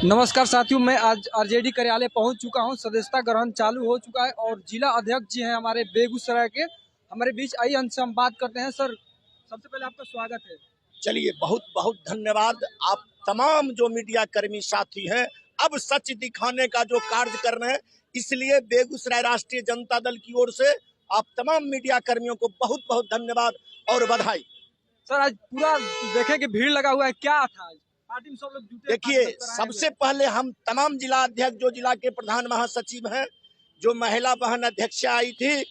नमस्कार साथियों, मैं आज आरजेडी कार्यालय पहुंच चुका हूं। सदस्यता ग्रहण चालू हो चुका है और जिला अध्यक्ष जी हैं हमारे बेगूसराय के, हमारे बीच। आइए हमसे हम बात करते हैं। सर, सबसे पहले आपका स्वागत है। चलिए, बहुत बहुत धन्यवाद। आप तमाम जो मीडिया कर्मी साथी हैं, अब सच दिखाने का जो कार्य कर रहे हैं, इसलिए बेगूसराय राष्ट्रीय जनता दल की ओर से आप तमाम मीडिया कर्मियों को बहुत बहुत धन्यवाद और बधाई। सर, आज पूरा देखे कि भीड़ लगा हुआ है, क्या था आज पार्टी में सब लोग जुटे? देखिए, सबसे पहले हम तमाम जिला अध्यक्ष, जो जिला के प्रधान महासचिव हैं, जो महिला बहन अध्यक्ष आई थी,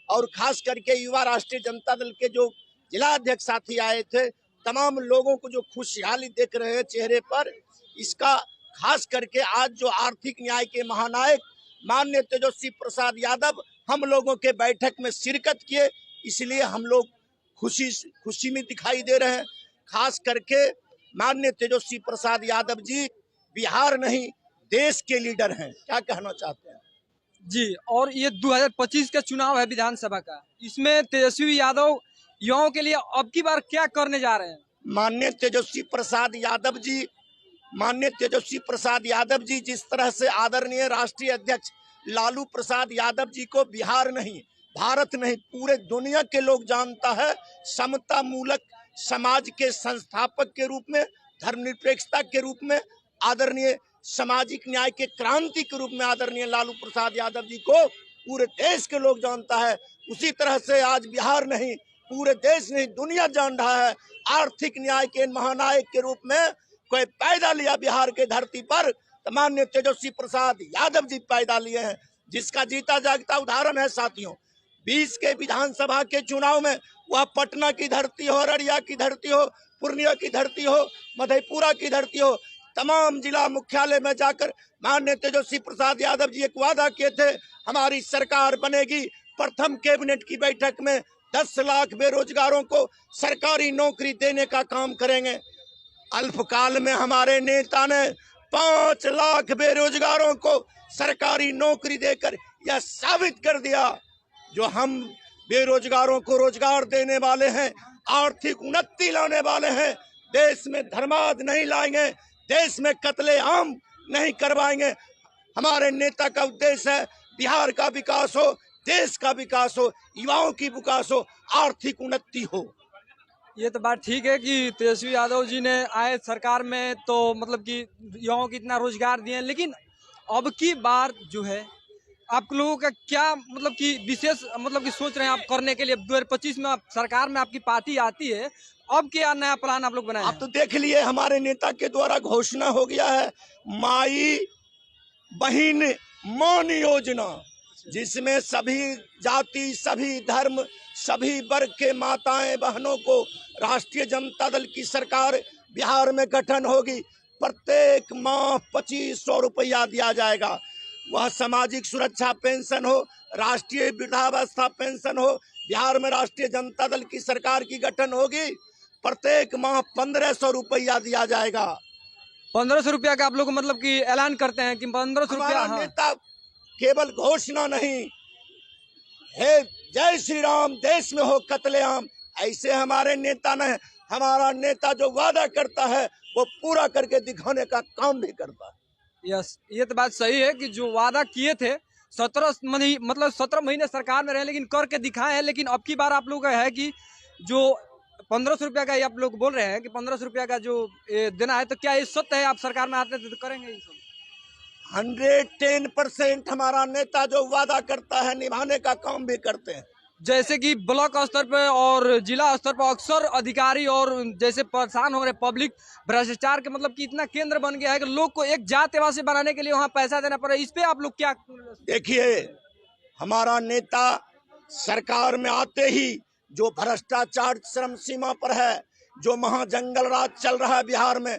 और खास करके युवा राष्ट्रीय जनता दल के जो जिला अध्यक्ष साथी आए थे, तमाम लोगों को जो खुशहाली देख रहे हैं चेहरे पर, इसका खास करके आज जो आर्थिक न्याय के महानायक माननीय तेजस्वी प्रसाद यादव हम लोगों के बैठक में शिरकत किए, इसलिए हम लोग खुशी में दिखाई दे रहे हैं। खास करके माननीय तेजस्वी प्रसाद यादव जी बिहार नहीं, देश के लीडर हैं। क्या कहना चाहते हैं जी? और ये 2025 का चुनाव है विधानसभा का, इसमें तेजस्वी यादव युवाओं के लिए अब की बार क्या करने जा रहे हैं? माननीय तेजस्वी प्रसाद यादव जी जिस तरह से आदरणीय राष्ट्रीय अध्यक्ष लालू प्रसाद यादव जी को बिहार नहीं, भारत नहीं, पूरे दुनिया के लोग जानता है, समता मूलक समाज के संस्थापक के रूप में, धर्मनिरपेक्षता के रूप में, आदरणीय सामाजिक न्याय के क्रांति के रूप में आदरणीय लालू प्रसाद यादव जी को पूरे देश के लोग जानता है। उसी तरह से आज बिहार नहीं, पूरे देश नहीं, दुनिया जान रहा है, आर्थिक न्याय के महानायक के रूप में कोई पैदा लिया बिहार के धरती पर, तो माननीय तेजस्वी प्रसाद यादव जी पैदा लिए हैं, जिसका जीता जागता उदाहरण है साथियों। 20 के विधानसभा के चुनाव में वह पटना की धरती हो, अररिया की धरती हो, पूर्णिया की धरती हो, मधेपुरा की धरती हो, तमाम जिला मुख्यालय में जाकर माननीय तेजस्वी प्रसाद यादव जी एक वादा किए थे, हमारी सरकार बनेगी, प्रथम कैबिनेट की बैठक में 10 लाख बेरोजगारों को सरकारी नौकरी देने का काम करेंगे। अल्पकाल में हमारे नेता ने 5 लाख बेरोजगारों को सरकारी नौकरी देकर यह साबित कर दिया, जो हम बेरोजगारों को रोजगार देने वाले हैं, आर्थिक उन्नति लाने वाले हैं, देश में धर्माद नहीं लाएंगे, देश में कत्ले आम नहीं करवाएंगे। हमारे नेता का उद्देश्य है बिहार का विकास हो, देश का विकास हो, युवाओं की विकास हो, आर्थिक उन्नति हो। ये तो बात ठीक है कि तेजस्वी यादव जी ने आए सरकार में तो मतलब कि युवाओं को इतना रोजगार दिए, लेकिन अब की बार जो है आप लोगों का क्या मतलब कि विशेष मतलब कि सोच रहे हैं आप करने के लिए? 2025 में आप सरकार में आपकी पार्टी आती है, अब क्या नया प्लान आप लोग बनाए हैं? आप तो देख लिए, हमारे नेता के द्वारा घोषणा हो गया है माई बहिन मान योजना, जिसमें सभी जाति, सभी धर्म, सभी वर्ग के माताएं बहनों को राष्ट्रीय जनता दल की सरकार बिहार में गठन होगी, प्रत्येक माह 2500 रुपया दिया जाएगा। वह सामाजिक सुरक्षा पेंशन हो, राष्ट्रीय वृद्धावस्था पेंशन हो, बिहार में राष्ट्रीय जनता दल की सरकार की गठन होगी, प्रत्येक माह 1500 रुपया दिया जाएगा। 1500 रुपया का आप लोग मतलब कि ऐलान करते हैं कि 1500 रुपया? हाँ। नेता केवल घोषणा नहीं है, जय श्री राम देश में हो कत्लेआम, ऐसे हमारे नेता ने, हमारा नेता जो वादा करता है वो पूरा करके दिखाने का काम भी करता है। यस, ये तो बात सही है कि जो वादा किए थे 17 महीने सरकार में रहे, लेकिन करके दिखाए हैं। लेकिन अब की बार आप लोग का है कि जो 1500 रुपया का आप लोग बोल रहे हैं कि 1500 रुपया का जो देना है, तो क्या ये सत्य है? आप सरकार में आते थे तो करेंगे ये सब? 110% हमारा नेता जो वादा करता है निभाने का काम भी करते हैं। जैसे कि ब्लॉक स्तर पे और जिला स्तर पर अक्सर अधिकारी और जैसे परेशान हो रहे पब्लिक भ्रष्टाचार के, मतलब कि इतना केंद्र बन गया है कि लोग को एक जातिवासी बनाने के लिए वहाँ पैसा देना पड़ रहा है। इस पे आप लोग क्या? देखिए, हमारा नेता सरकार में आते ही जो भ्रष्टाचार चरम सीमा पर है, जो महाजंगल राज चल रहा है बिहार में,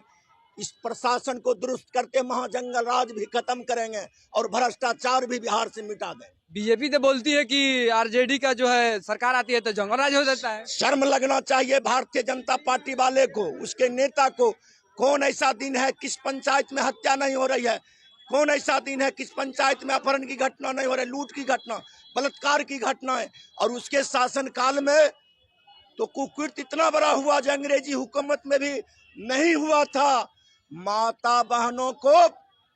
इस प्रशासन को दुरुस्त करके महाजंगल राज भी खत्म करेंगे और भ्रष्टाचार भी बिहार से मिटा देंगे। बीजेपी तो बोलती है कि आरजेडी का जो है सरकार आती है तो जंगल राज हो जाता है। शर्म लगना चाहिए भारतीय जनता पार्टी वाले को, उसके नेता को। कौन ऐसा दिन है किस पंचायत में हत्या नहीं हो रही है? कौन ऐसा दिन है किस पंचायत में अपहरण की घटना नहीं हो रही, लूट की घटना, बलात्कार की घटना है? और उसके शासन काल में तो कुकृत्य इतना बड़ा हुआ जो अंग्रेजी हुकूमत में भी नहीं हुआ था। माता बहनों को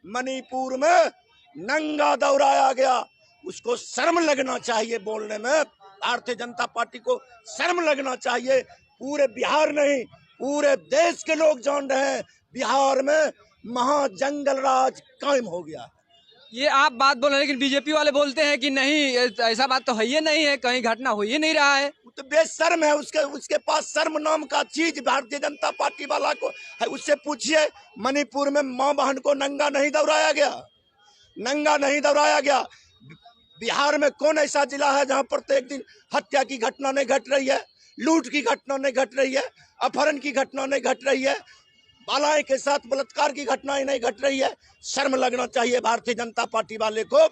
मणिपुर में नंगा दौड़ाया गया। उसको शर्म लगना चाहिए बोलने में। भारतीय जनता पार्टी को शर्म लगना चाहिए। पूरे बिहार नहीं, पूरे देश के लोग जान रहे हैं बिहार में महाजंगल राज कायम हो गया। ये आप बात बोल रहे हैं, लेकिन बीजेपी वाले बोलते हैं कि नहीं, ऐसा बात तो है ही नहीं है, कहीं घटना हो ही नहीं रहा है। तो बेशर्म है, उसके पास शर्म नाम का चीज भारतीय जनता पार्टी वाला को है। उससे पूछिए मणिपुर में मां बहन को नंगा नहीं दौड़ाया गया, नंगा नहीं दौड़ाया गया। बिहार में कौन ऐसा जिला है जहां प्रत्येक दिन हत्या की घटना नहीं घट रही है, लूट की घटना नहीं घट रही है, अपहरण की घटना नहीं घट रही है, बालाएं के साथ बलात्कार की घटनाएं नहीं घट रही है। शर्म लगना चाहिए भारतीय जनता पार्टी वाले को।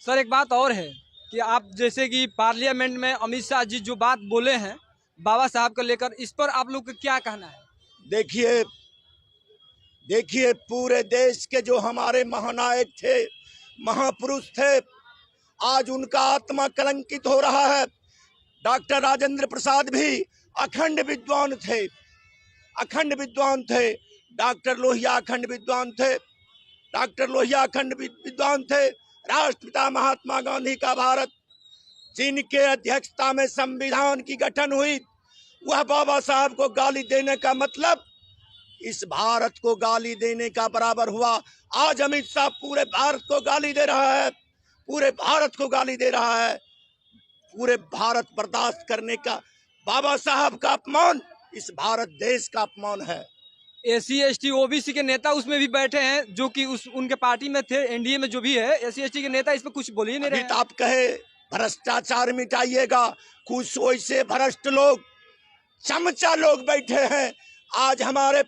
सर एक बात और है कि आप जैसे कि पार्लियामेंट में अमित शाह जी जो बात बोले हैं बाबा साहब को लेकर, इस पर आप लोग का क्या कहना है? देखिए पूरे देश के जो हमारे महानायक थे, महापुरुष थे, आज उनका आत्मा कलंकित हो रहा है। डॉक्टर राजेंद्र प्रसाद भी अखंड विद्वान थे, अखंड विद्वान थे। डॉक्टर लोहिया अखंड विद्वान थे, डॉक्टर लोहिया अखंड विद्वान थे। राष्ट्रपिता महात्मा गांधी का भारत, जिनके अध्यक्षता में संविधान की गठन हुई, वह बाबा साहब को गाली देने का मतलब इस भारत को गाली देने का बराबर हुआ। आज अमित शाह पूरे भारत को गाली दे रहा है, पूरे भारत को गाली दे रहा है। पूरे भारत बर्दाश्त करने का बाबा साहब का अपमान इस भारत देश का अपमान है। एससी एसटी ओबीसी के नेता उसमें भी बैठे हैं जो कि उनके पार्टी में थे, एनडीए में जो भी है एससी एसटी के नेता, इस पर कुछ बोल ही नहीं रहे। अभी तो आप कहे भ्रष्टाचार मिटाइएगा, कुछ वैसे भ्रष्ट लोग, चमचा लोग बैठे हैं। आज हमारे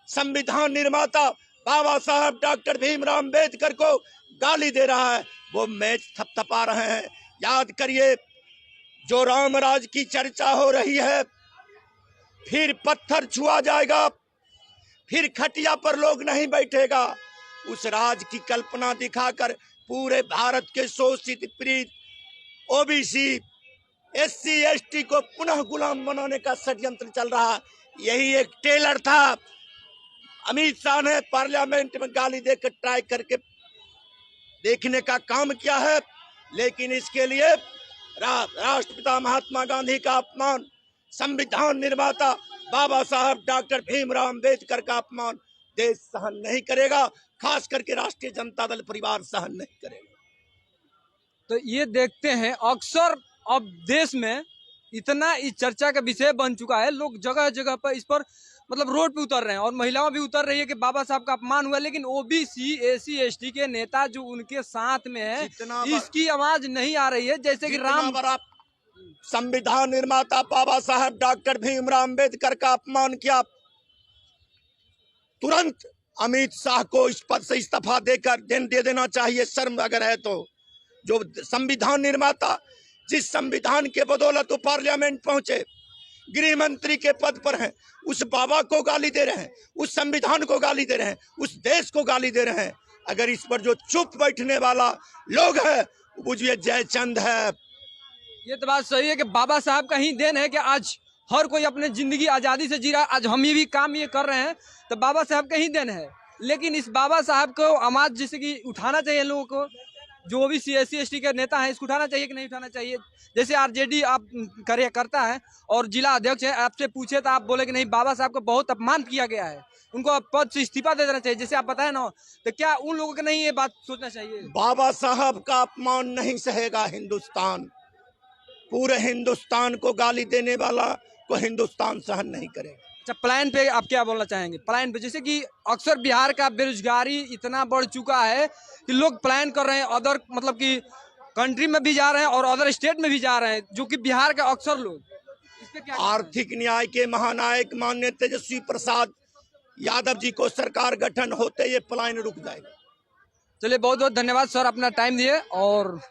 संविधान निर्माता बाबा साहब डॉक्टर भीमराव अम्बेडकर को गाली दे रहा है, वो मैच थपथपा रहे हैं। याद करिए, जो रामराज की चर्चा हो रही है, फिर पत्थर छुआ जाएगा, फिर खटिया पर लोग नहीं बैठेगा। उस राज की कल्पना दिखाकर पूरे भारत के शोषित पीड़ित ओबीसी एससी एसटी को पुनः गुलाम बनाने का षड्यंत्र चल रहा है। यही एक टेलर था। अमित शाह ने पार्लियामेंट में गाली देकर ट्राई करके देखने का काम किया है, लेकिन इसके लिए राष्ट्रपिता महात्मा गांधी का अपमान, संविधान निर्माता बाबा साहब डॉक्टर भीमराव अम्बेडकर का अपमान देश सहन नहीं करेगा, खास करके राष्ट्रीय जनता दल परिवार सहन नहीं करेगा। तो ये देखते हैं अक्सर अब देश में इतना इस चर्चा का विषय बन चुका है, लोग जगह जगह पर इस पर मतलब रोड पे उतर रहे हैं और महिलाओं भी उतर रही है कि बाबा साहब का अपमान हुआ, लेकिन ओबीसी एससी एसटी के नेता जो उनके साथ में है इसकी आवाज नहीं आ रही है। जैसे कि राम संविधान निर्माता बाबा साहब डॉक्टर भीमराव अम्बेडकर का अपमान किया, तुरंत अमित शाह को इस पद से इस्तीफा देकर दे देना चाहिए, शर्म अगर है तो। जो संविधान निर्माता, जिस संविधान के बदौलत वो पार्लियामेंट पहुंचे, गृह मंत्री के पद पर हैं, उस बाबा को गाली दे रहे हैं, उस संविधान को गाली दे रहे हैं, उस देश को गाली दे रहे हैं। अगर इस पर जो चुप बैठने वाला लोग है, बुझिए जयचंद है। ये तो बात सही है कि बाबा साहब का ही देन है कि आज हर कोई अपने जिंदगी आज़ादी से जी रहा है। आज हम ये भी काम ये कर रहे हैं तो बाबा साहब का ही देन है। लेकिन इस बाबा साहब को आवाज जैसे कि उठाना चाहिए लोगों को, जो भी एससी एसटी के नेता है, इसको उठाना चाहिए कि नहीं उठाना चाहिए? जैसे आरजेडी आप करता है और जिला अध्यक्ष है, आपसे पूछे तो आप बोले कि नहीं, बाबा साहब को बहुत अपमान किया गया है, उनको पद से इस्तीफा दे देना चाहिए, जैसे आप बताए ना। तो क्या उन लोगों को नहीं ये बात सोचना चाहिए? बाबा साहब का अपमान नहीं सहेगा हिंदुस्तान। पूरे हिंदुस्तान को गाली देने वाला को हिंदुस्तान सहन नहीं करेगा। अच्छा, प्लान पे आप क्या बोलना चाहेंगे? प्लान पे जैसे कि अक्सर बिहार का बेरोजगारी इतना बढ़ चुका है कि लोग प्लान कर रहे हैं, अदर मतलब कि कंट्री में भी जा रहे हैं और अदर स्टेट में भी जा रहे हैं, जो कि बिहार का अक्सर लोग इस पे क्या? आर्थिक न्याय के महानायक माननीय तेजस्वी प्रसाद यादव जी को सरकार गठन होते ये प्लान रुक जाएगा। चलिए, बहुत बहुत धन्यवाद सर, अपना टाइम दिए और